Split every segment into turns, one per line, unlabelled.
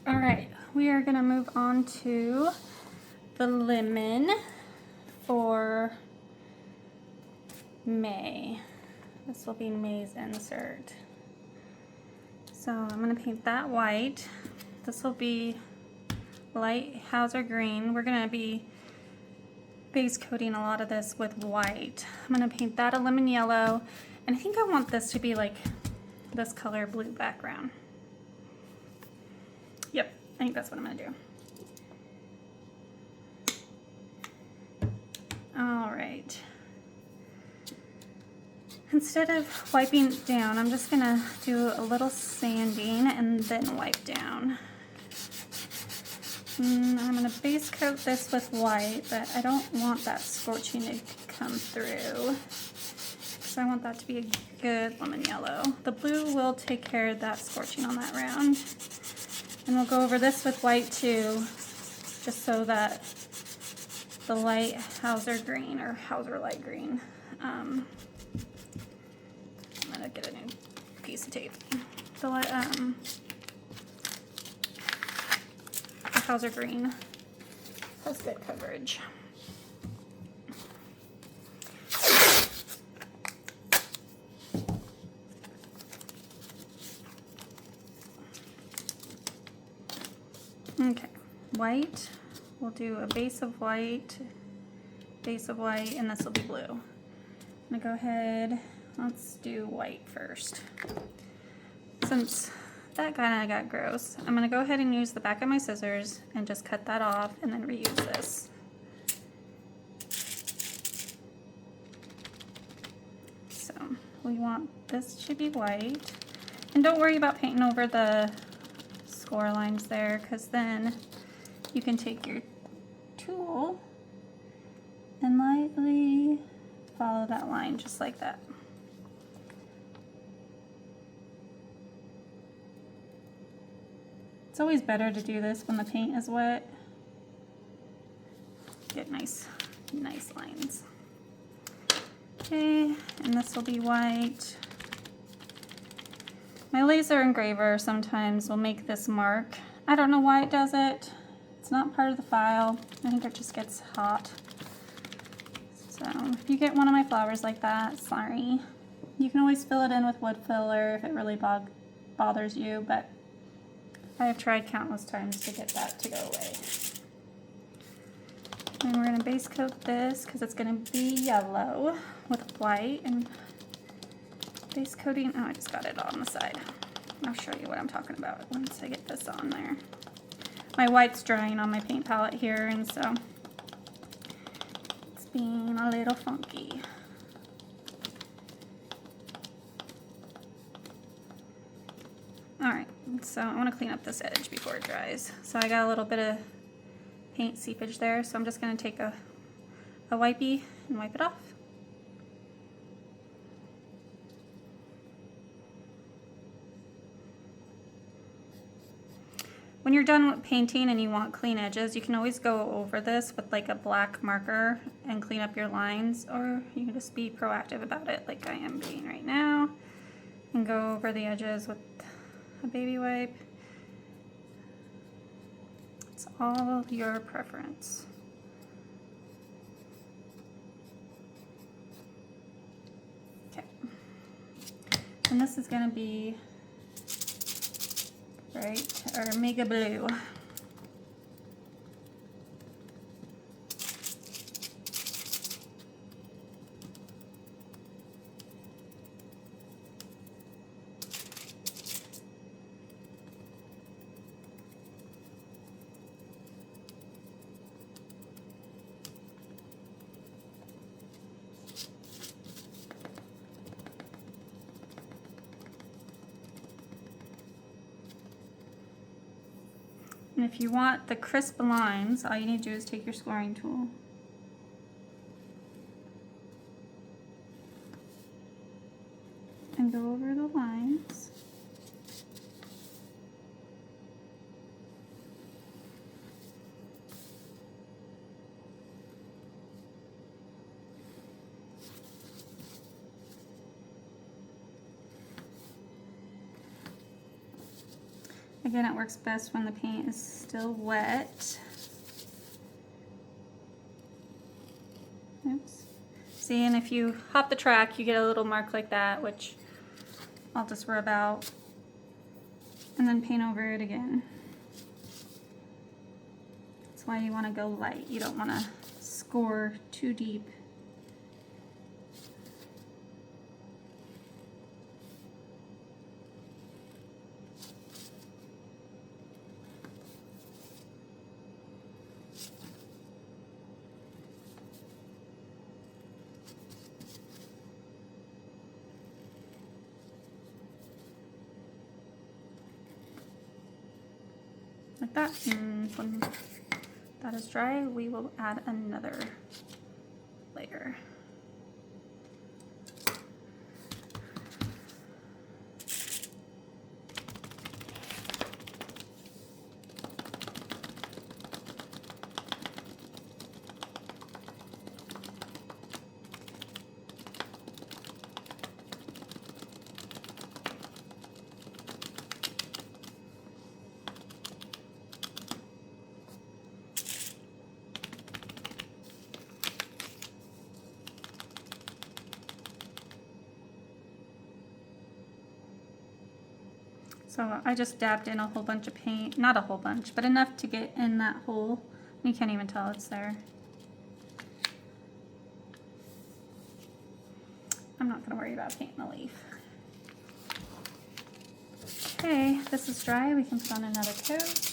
All right, we are gonna move on to the lemon for May. This will be May's insert. So I'm gonna paint that white. This will be light Hauser green. We're gonna be base coating a lot of this with white. I'm gonna paint that a lemon yellow, and I think I want this to be like this color blue background. Yep, I think that's what I'm gonna do. All right. Instead of wiping it down, I'm just gonna do a little sanding and then wipe down. I'm gonna base coat this with white, but I don't want that scorching to come through. So I want that to be a good lemon yellow. The blue will take care of that scorching on that round. And we'll go over this with white too, just so that the light Hauser green or Hauser light green. I'm gonna get a new piece of tape. The Hauser green has good coverage. Okay, white, we'll do a base of white, and this will be blue. I'm gonna go ahead, let's do white first. Since that kind of got gross, I'm gonna go ahead and use the back of my scissors and just cut that off and then reuse this. So we want this to be white. And don't worry about painting over the score lines there, because then you can take your tool and lightly follow that line just like that. It's always better to do this when the paint is wet. Get nice lines. Okay, and this will be white. My laser engraver sometimes will make this mark. I don't know why it does it. It's not part of the file. I think it just gets hot. So if you get one of my flowers like that, sorry. You can always fill it in with wood filler if it really bothers you, but I have tried countless times to get that to go away. And we're gonna base coat this because it's gonna be yellow with white, and base coating, oh, I just got it on the side. I'll show you what I'm talking about once I get this on there. My white's drying on my paint palette here, and so it's being a little funky. All right, so I want to clean up this edge before it dries. So I got a little bit of paint seepage there, so I'm just going to take a wipey and wipe it off. When you're done with painting and you want clean edges, you can always go over this with like a black marker and clean up your lines, or you can just be proactive about it like I am being right now and go over the edges with a baby wipe. It's all your preference. Okay. And this is going to be our Mega Blue. And if you want the crisp lines, all you need to do is take your scoring tool and go over the lines. Again, it works best when the paint is still wet. Oops. See, and if you hop the track, you get a little mark like that, which I'll just rub out and then paint over it again. That's why you want to go light. You don't want to score too deep. Like that. And when that is dry, we will add another layer. So I just dabbed in a whole bunch of paint, not a whole bunch, but enough to get in that hole. You can't even tell it's there. I'm not gonna worry about painting the leaf. Okay, this is dry. We can put on another coat.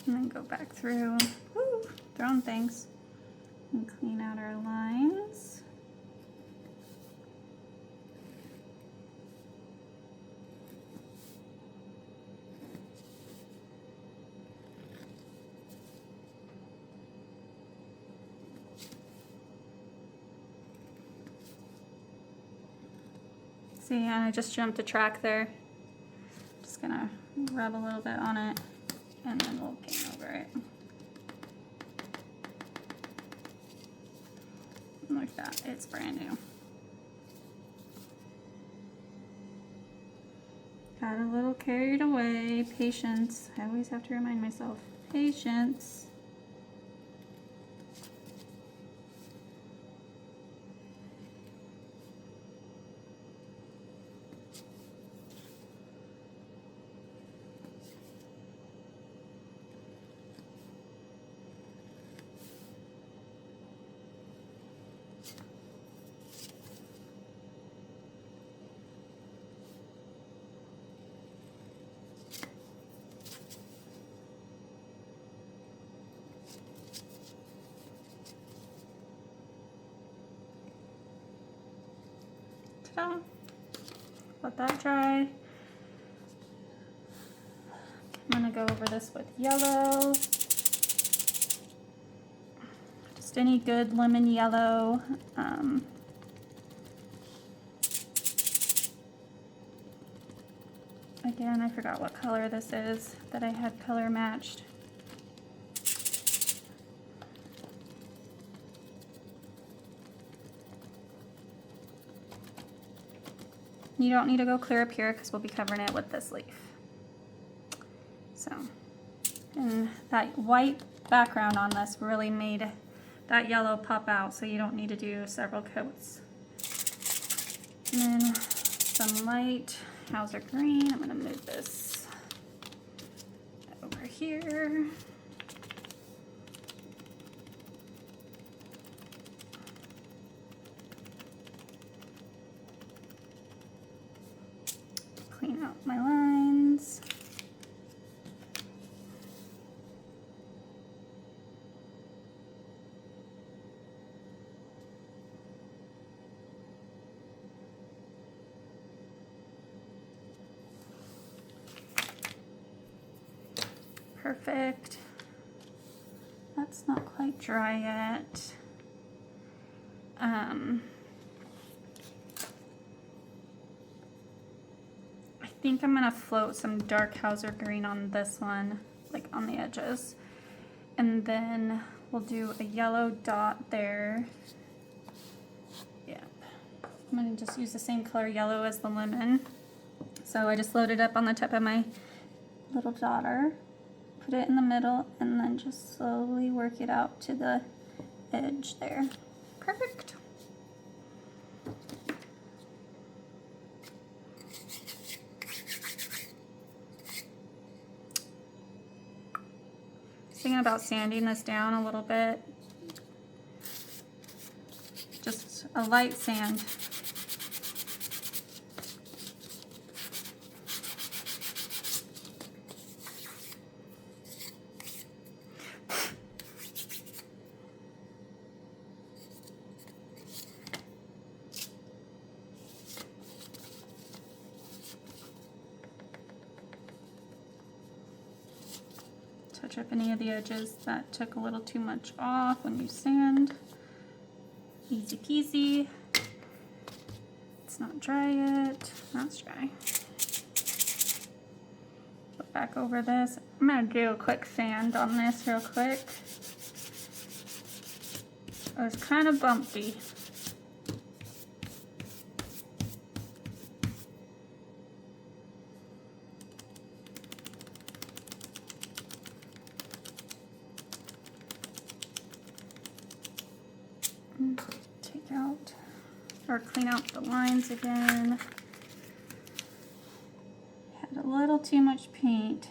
And then go back through, woo, throwing things, and clean out our lines. See, and I just jumped a track there. Just gonna rub a little bit on it, and then we'll paint over it. Like that, it's brand new. Got a little carried away. Patience. I always have to remind myself. Patience. Ta-da. Let that dry. I'm gonna go over this with yellow. Just any good lemon yellow. Again, I forgot what color this is that I had color matched. You don't need to go clear up here because we'll be covering it with this leaf. So, and that white background on this really made that yellow pop out, so you don't need to do several coats. And then some light Hauser green. I'm gonna move this over here. Clean out my lines. Perfect. That's not quite dry yet. think I'm gonna float some dark Hauser green on this one, like on the edges. And then we'll do a yellow dot there. Yeah, I'm gonna just use the same color yellow as the lemon. So I just loaded up on the tip of my little daughter, put it in the middle, and then just slowly work it out to the edge there. Perfect. Thinking about sanding this down a little bit. Just a light sand. Touch up any of the edges that took a little too much off when you sand. Easy peasy. It's not dry yet. That's dry. Put back over this. I'm gonna do a quick sand on this real quick. It was kind of bumpy. Take out or clean out the lines again. Had a little too much paint.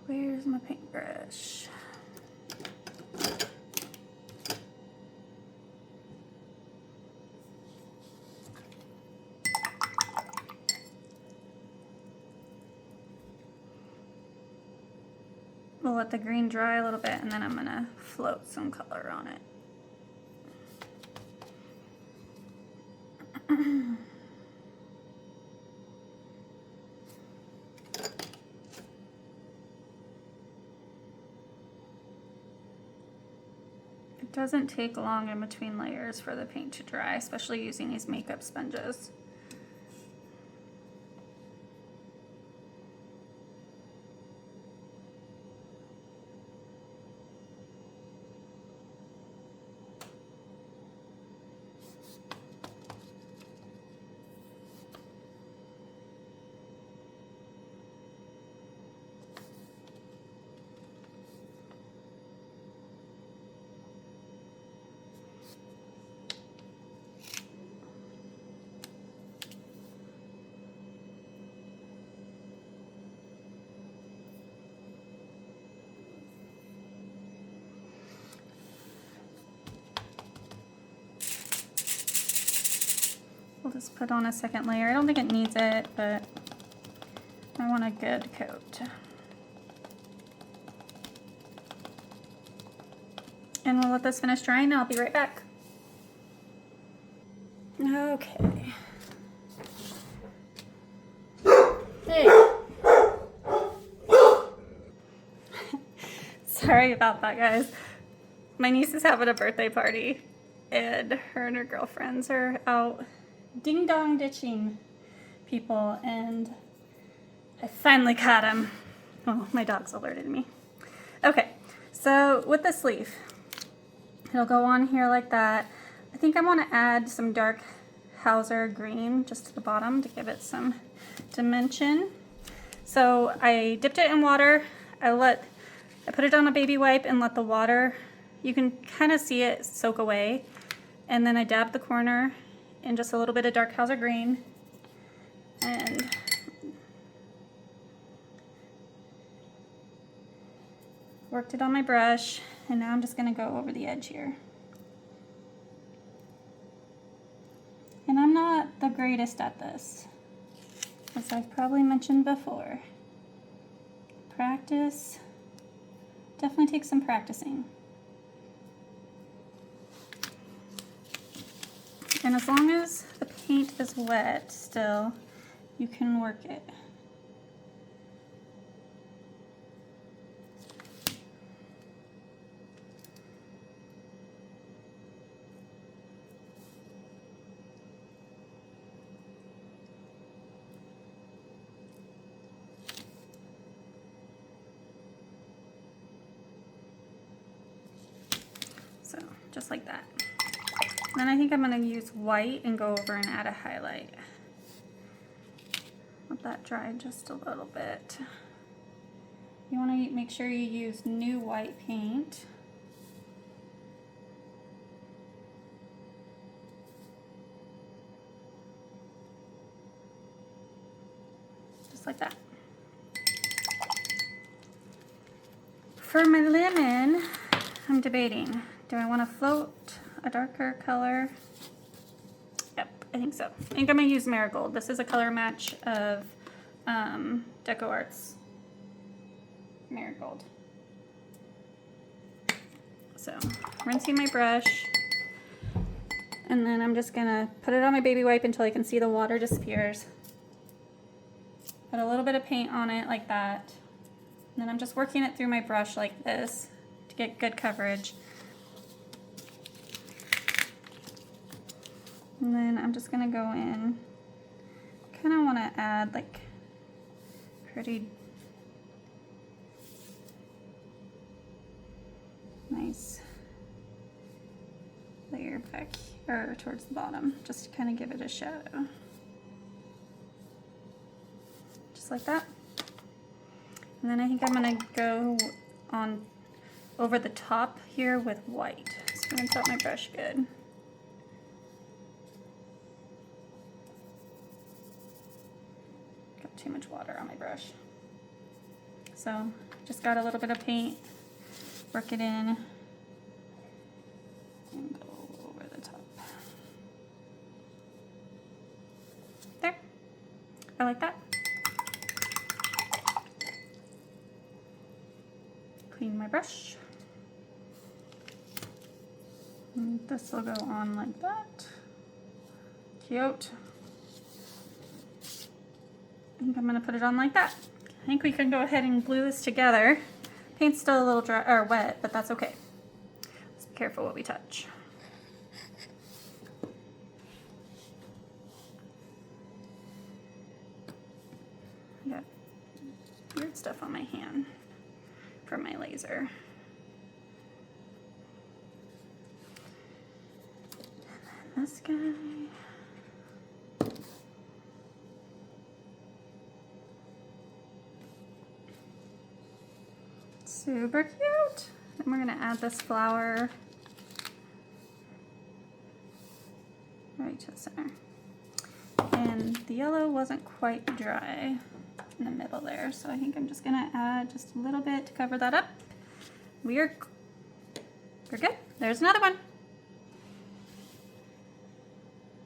Where's my paintbrush? We'll let the green dry a little bit and then I'm gonna float some color on it. It doesn't take long in between layers for the paint to dry, especially using these makeup sponges. We'll just put on a second layer. I don't think it needs it, but I want a good coat. And we'll let this finish drying and I'll be right back. Okay. Hey. Sorry about that, guys. My niece is having a birthday party and her girlfriends are out ding dong ditching people, and I finally caught him. Oh, my dog's alerted me. Okay, so with the sleeve, it'll go on here like that. I think I want to add some dark Hauser green just to the bottom to give it some dimension. So I dipped it in water. I put it on a baby wipe and let the water, you can kind of see it soak away. And then I dabbed the corner in just a little bit of dark Hauser green and worked it on my brush. And now I'm just gonna go over the edge here. And I'm not the greatest at this, as I've probably mentioned before. Practice definitely takes some practicing. And as long as the paint is wet still, you can work it. So just like that. Then I think I'm going to use white and go over and add a highlight. Let that dry just a little bit. You want to make sure you use new white paint. Just like that. For my lemon, I'm debating. Do I want to float a darker color? Yep, I think so. I think I'm going to use Marigold. This is a color match of Deco Arts Marigold. So, rinsing my brush. And then I'm just going to put it on my baby wipe until I can see the water disappears. Put a little bit of paint on it like that. And then I'm just working it through my brush like this to get good coverage. And then I'm just gonna go in, kind of want to add like pretty nice layer back or towards the bottom, just to kind of give it a shadow. Just like that. And then I think I'm gonna go on over the top here with white. So rinse out my brush good. Got too much water on my brush. So just got a little bit of paint, work it in, and go over the top. There. I like that. Clean my brush. And this will go on like that. Cute. I think I'm gonna put it on like that. I think we can go ahead and glue this together. Paint's still a little dry or wet, but that's okay. Let's be careful what we touch. I got weird stuff on my hand from my laser. And then this guy. Super cute. Then we're gonna add this flower right to the center. And the yellow wasn't quite dry in the middle there, so I think I'm just gonna add just a little bit to cover that up. We're good. There's another one.